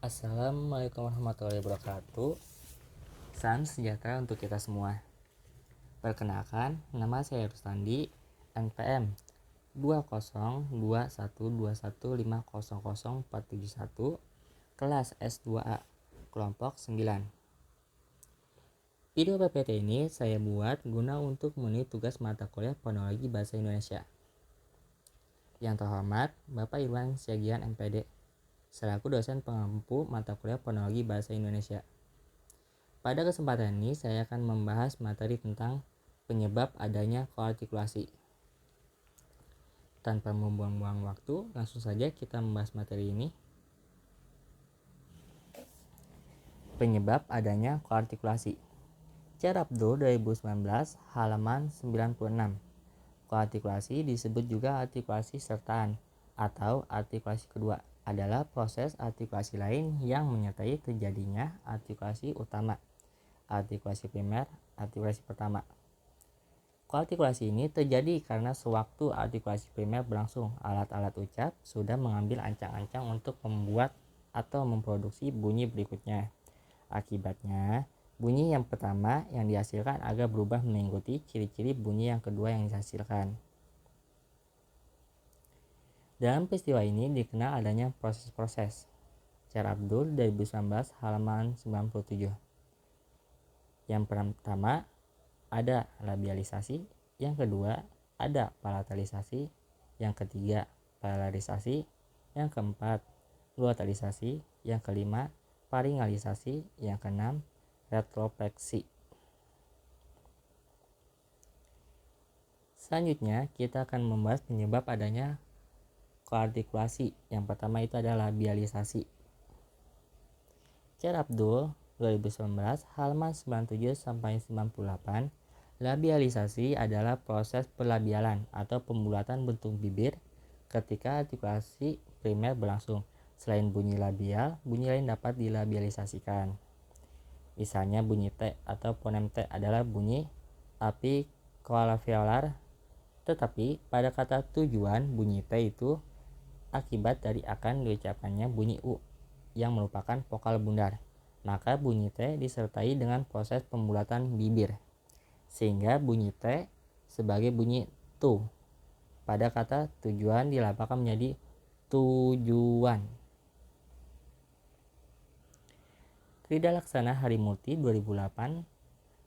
Assalamualaikum warahmatullahi wabarakatuh. Salam sejahtera untuk kita semua. Perkenalkan, nama saya Rustandi, NPM 202121215000471, kelas S2A, kelompok 9. Video PPT ini saya buat guna untuk memenuhi tugas mata kuliah Fonologi Bahasa Indonesia. Yang terhormat, Bapak Irwan Syagian MPD, selaku dosen pengampu mata kuliah Fonologi Bahasa Indonesia. Pada kesempatan ini saya akan membahas materi tentang penyebab adanya koartikulasi. Tanpa membuang-buang waktu, langsung saja kita membahas materi ini. Penyebab adanya koartikulasi. Syarh Abdul 2019 halaman 96. Koartikulasi disebut juga artikulasi sertaan atau artikulasi kedua, adalah proses artikulasi lain yang menyertai terjadinya artikulasi utama, artikulasi primer, artikulasi pertama. Koartikulasi ini terjadi karena sewaktu artikulasi primer berlangsung, alat-alat ucap sudah mengambil ancang-ancang untuk membuat atau memproduksi bunyi berikutnya. Akibatnya, bunyi yang pertama yang dihasilkan agak berubah mengikuti ciri-ciri bunyi yang kedua yang dihasilkan. Dalam peristiwa ini dikenal adanya proses-proses. Syarh Abdul 2019 halaman 97. Yang pertama ada labialisasi, yang kedua ada palatalisasi, yang ketiga paralelisasi, yang keempat glotalisasi, yang kelima faringalisasi, yang keenam retropleksi. Selanjutnya kita akan membahas penyebab adanya koartikulasi. Yang pertama itu adalah labialisasi. Syarh Abdul 2019 halaman 97 sampai 98. Labialisasi adalah proses pelabialan atau pembulatan bentuk bibir ketika artikulasi primer berlangsung. Selain bunyi labial, bunyi lain dapat dilabialisasikan. Misalnya bunyi T atau fonem T adalah bunyi apikoalveolar, tetapi pada kata tujuan bunyi T itu akibat dari akan diucapkannya bunyi U yang merupakan vokal bundar. Maka bunyi T disertai dengan proses pembulatan bibir, sehingga bunyi T sebagai bunyi tu. Pada kata tujuan dilapangkan menjadi tujuan. Krida Laksana Harimurti 2008.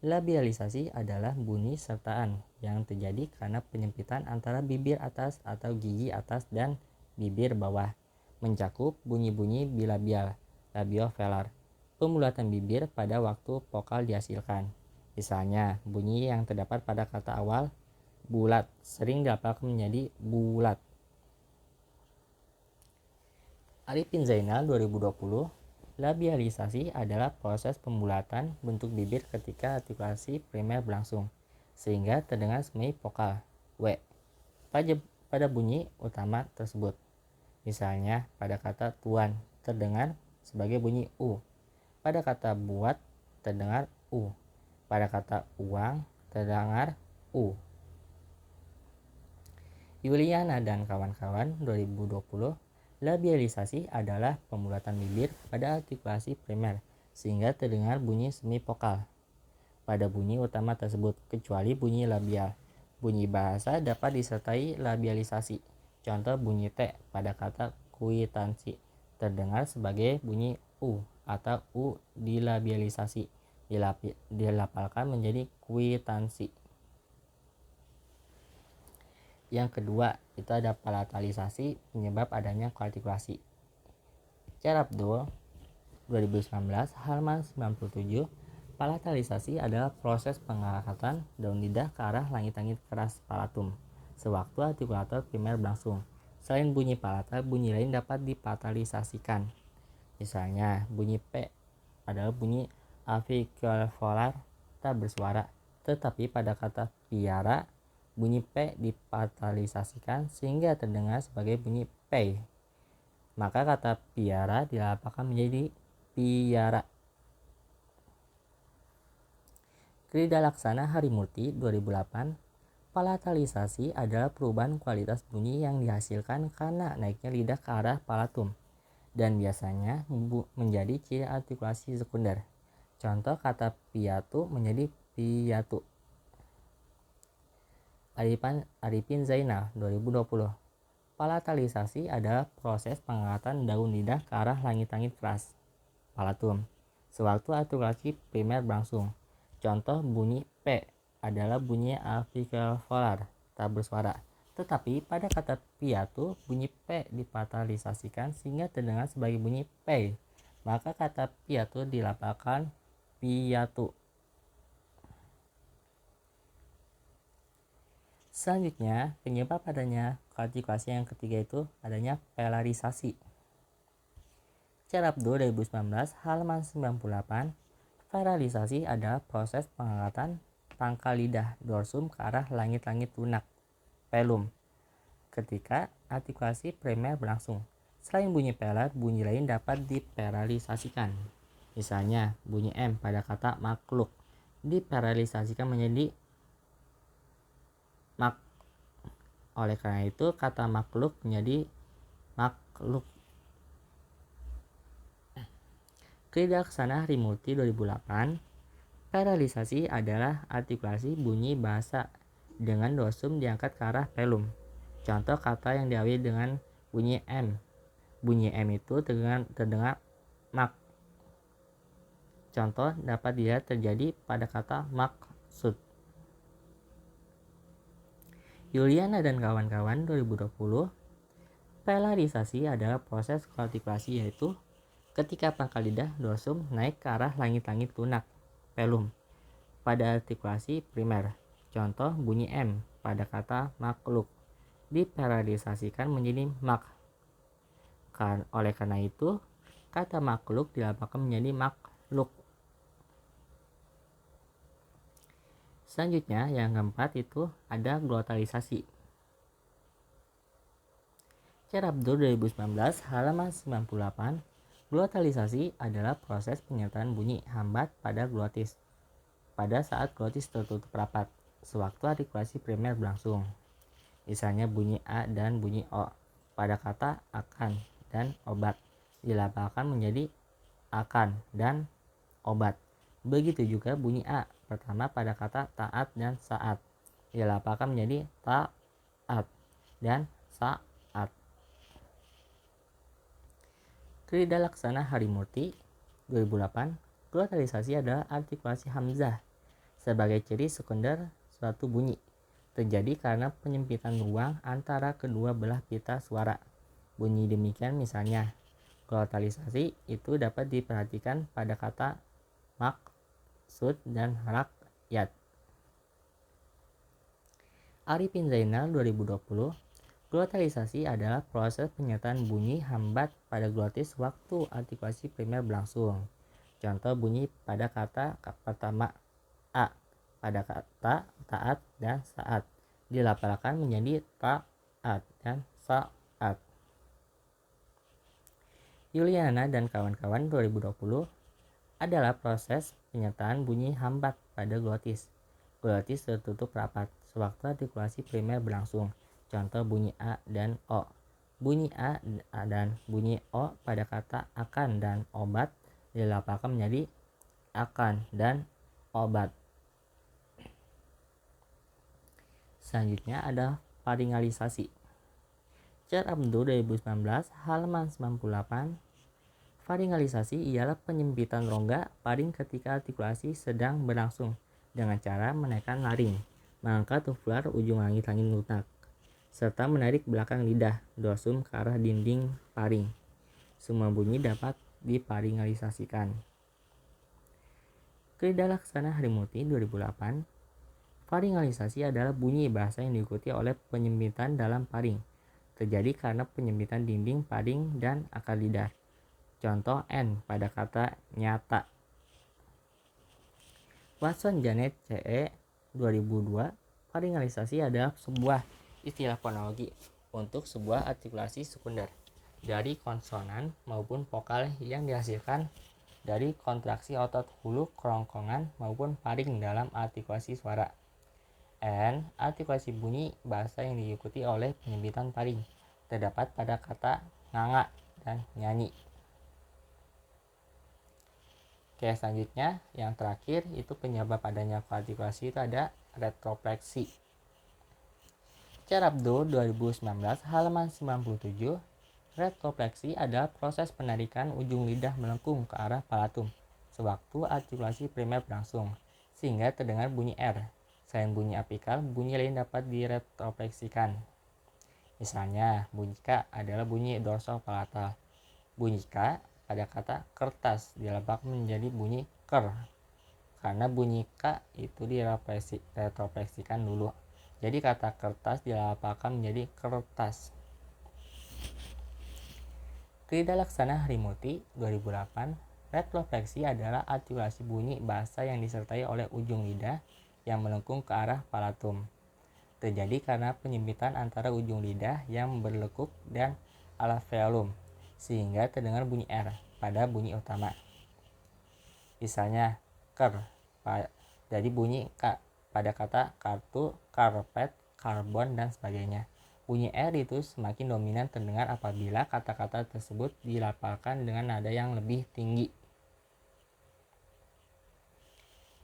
Labialisasi adalah bunyi sertaan yang terjadi karena penyempitan antara bibir atas atau gigi atas dan bibir bawah, mencakup bunyi-bunyi bilabial, labiovelar, pembulatan bibir pada waktu vokal dihasilkan. Misalnya, bunyi yang terdapat pada kata awal bulat sering dilapangkan menjadi bulat. Arifin Zainal 2020. Labialisasi adalah proses pembulatan bentuk bibir ketika artikulasi primer berlangsung, sehingga terdengar semi vokal W pada bunyi utama tersebut. Misalnya, pada kata tuan terdengar sebagai bunyi U, pada kata buat terdengar U, pada kata uang terdengar U. Yuliana dan kawan-kawan 2020. Labialisasi adalah pembulatan bibir pada artikulasi primer sehingga terdengar bunyi semi vokal pada bunyi utama tersebut, kecuali bunyi labial. Bunyi bahasa dapat disertai labialisasi. Contoh bunyi T pada kata kuitansi terdengar sebagai bunyi U atau U dilabialisasi, dilapalkan menjadi kuitansi. Yang kedua itu ada palatalisasi, penyebab adanya koartikulasi. Syarh Abdul 2019 halaman 97. Palatalisasi adalah proses pengangkatan daun lidah ke arah langit-langit keras palatum sewaktu artikulator primer berlangsung. Selain bunyi palatal, bunyi lain dapat dipatalisasikan. Misalnya bunyi P adalah bunyi apikoalveolar tak bersuara, tetapi pada kata piara bunyi P dipatalisasikan sehingga terdengar sebagai bunyi P. Maka kata piara dilapangkan menjadi piara. Krida Laksana Harimurti 2008. Palatalisasi adalah perubahan kualitas bunyi yang dihasilkan karena naiknya lidah ke arah palatum. dan biasanya menjadi ciri artikulasi sekunder. Contoh kata piatu menjadi piatu. Arifin Zainal 2020. Palatalisasi adalah proses pengangkatan daun lidah ke arah langit-langit keras. Palatum. Sewaktu artikulasi primer berlangsung. Contoh bunyi P adalah bunyi avicularis, tak bersuara. Tetapi pada kata piatu, bunyi P dipalatalisasikan sehingga terdengar sebagai bunyi P. Maka kata piatu dilafalkan piatu. Selanjutnya, penyebab adanya artikulasi yang ketiga itu adanya pelarisasi. Cerabdo 2019 halaman 98. Pelarisasi adalah proses pengangkatan pangkal lidah dorsum ke arah langit-langit lunak velum ketika artikulasi primer berlangsung. Selain bunyi pelar, bunyi lain dapat diperalisasikan. Misalnya, bunyi M pada kata makhluk diperalisasikan menjadi mak. Oleh karena itu, kata makhluk menjadi makhluk. Kridaksana Harimurti 2008. Peralisasi adalah artikulasi bunyi bahasa dengan dorsum diangkat ke arah velum. Contoh kata yang diawali dengan bunyi M. Bunyi M itu terdengar mak. Contoh dapat dilihat terjadi pada kata maksud. Yuliana dan kawan-kawan 2020. Pelarisasi adalah proses artikulasi yaitu ketika pangkal lidah dorsum naik ke arah langit-langit lunak velum pada artikulasi primer. Contoh bunyi M pada kata makhluk diperalisasikan menjadi mak. Oleh karena itu, kata makhluk dilafalkan menjadi makhluk. Selanjutnya, yang keempat itu ada glotalisasi. Cerabdo 2019 halaman 98. Glotalisasi adalah proses penyertaan bunyi hambat pada glotis pada saat glotis tertutup rapat sewaktu artikulasi primer berlangsung. Misalnya bunyi A dan bunyi O pada kata akan dan obat dilafalkan menjadi akan dan obat. Begitu juga bunyi A pertama pada kata taat dan saat dilafalkan menjadi taat dan saat. Kridalaksana Harimurti 2008. Glotalisasi adalah artikulasi hamzah sebagai ciri sekunder suatu bunyi. Terjadi karena penyempitan ruang antara kedua belah pita suara. Bunyi demikian misalnya, glotalisasi itu dapat diperhatikan pada kata maksud dan rakyat. Arifin Zainal 2020. Glotalisasi adalah proses penyertaan bunyi hambat pada glotis waktu artikulasi primer berlangsung. Contoh bunyi pada kata pertama A pada kata taat dan saat dilafalkan menjadi taat dan saat. Yuliana dan kawan-kawan 2020 adalah proses penyertaan bunyi hambat pada glotis. Glotis tertutup rapat sewaktu artikulasi primer berlangsung. Contoh bunyi A dan O. Bunyi A dan bunyi O pada kata akan dan obat dilafalkan menjadi akan dan obat. Selanjutnya ada faringalisasi. Cerabdo 2019 halaman 98. Faringalisasi ialah penyempitan rongga faring ketika artikulasi sedang berlangsung dengan cara menekan laring, mengangkat uvular ujung langit-langit lunak, serta menarik belakang lidah dorsum ke arah dinding faring. Semua bunyi dapat difaringalisasikan. Kridalaksana Harimurti 2008. Faringalisasi adalah bunyi bahasa yang diikuti oleh penyempitan dalam faring. Terjadi karena penyempitan dinding faring dan akar lidah. Contoh N pada kata nyata. Watson Janet CE 2002. Faringalisasi adalah sebuah istilah fonologi untuk sebuah artikulasi sekunder dari konsonan maupun vokal yang dihasilkan dari kontraksi otot hulu kerongkongan maupun faring dalam artikulasi suara. N artikulasi bunyi bahasa yang diikuti oleh penyempitan faring terdapat pada kata nganga dan nyanyi. Oke, selanjutnya yang terakhir itu penyebab adanya kuartikulasi itu ada retropleksi. Cerabdo 2019 halaman 97. Retropleksi adalah proses penarikan ujung lidah melengkung ke arah palatum sewaktu artikulasi primer berlangsung, sehingga terdengar bunyi R. Selain bunyi apikal, bunyi lain dapat diretropleksikan. Misalnya, bunyi K adalah bunyi dorsopalatal. Bunyi K pada kata kertas dilebak menjadi bunyi ker, karena bunyi K itu diretropleksikan dulu. Jadi kata kertas dilapalkan menjadi kertas. Krida Laksana Harimuti 2008, retropleksi adalah artikulasi bunyi bahasa yang disertai oleh ujung lidah yang melengkung ke arah palatum. Terjadi karena penyempitan antara ujung lidah yang berlekuk dan alveolum, sehingga terdengar bunyi R pada bunyi utama. Misalnya, ker, jadi bunyi K pada kata kartu, karpet, karbon, dan sebagainya. Bunyi R itu semakin dominan terdengar apabila kata-kata tersebut dilafalkan dengan nada yang lebih tinggi.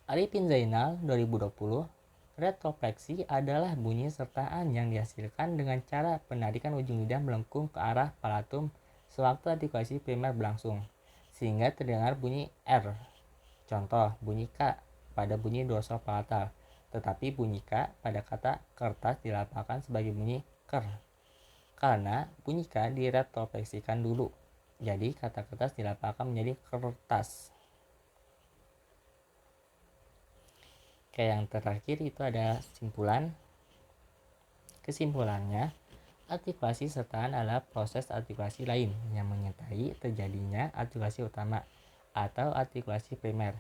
Arifin Zainal 2020, retropleksi adalah bunyi sertaan yang dihasilkan dengan cara penarikan ujung lidah melengkung ke arah palatum sewaktu artikulasi primer berlangsung, sehingga terdengar bunyi R. Contoh, bunyi K pada bunyi dorsopalatal, tetapi bunyi K pada kata kertas dilafalkan sebagai bunyi ker, karena bunyi K diretropleksikan dulu. Jadi kata kertas dilafalkan menjadi kertas. Oke, yang terakhir itu ada simpulan. Kesimpulannya, artikulasi sertaan adalah proses artikulasi lain yang menyertai terjadinya artikulasi utama atau artikulasi primer.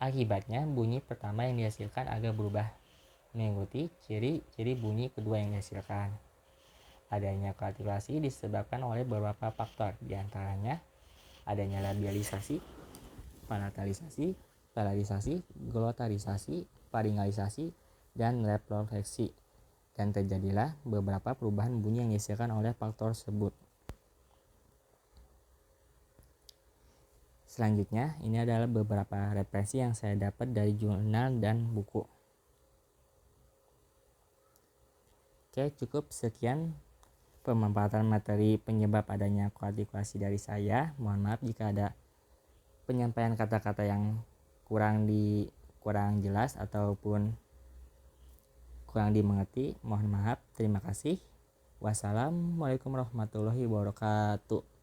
Akibatnya, bunyi pertama yang dihasilkan agak berubah, mengikuti ciri-ciri bunyi kedua yang dihasilkan. Adanya kuartikulasi disebabkan oleh beberapa faktor, diantaranya adanya labialisasi, palatalisasi, paralisasi, glottalisasi, faringalisasi, dan retropleksi. Dan terjadilah beberapa perubahan bunyi yang dihasilkan oleh faktor tersebut. Selanjutnya, ini adalah beberapa referensi yang saya dapat dari jurnal dan buku. Oke, cukup sekian pemanfaatan materi penyebab adanya kuartikulasi dari saya. Mohon maaf jika ada penyampaian kata-kata yang kurang jelas ataupun kurang dimengerti. Mohon maaf. Terima kasih. Wassalamualaikum warahmatullahi wabarakatuh.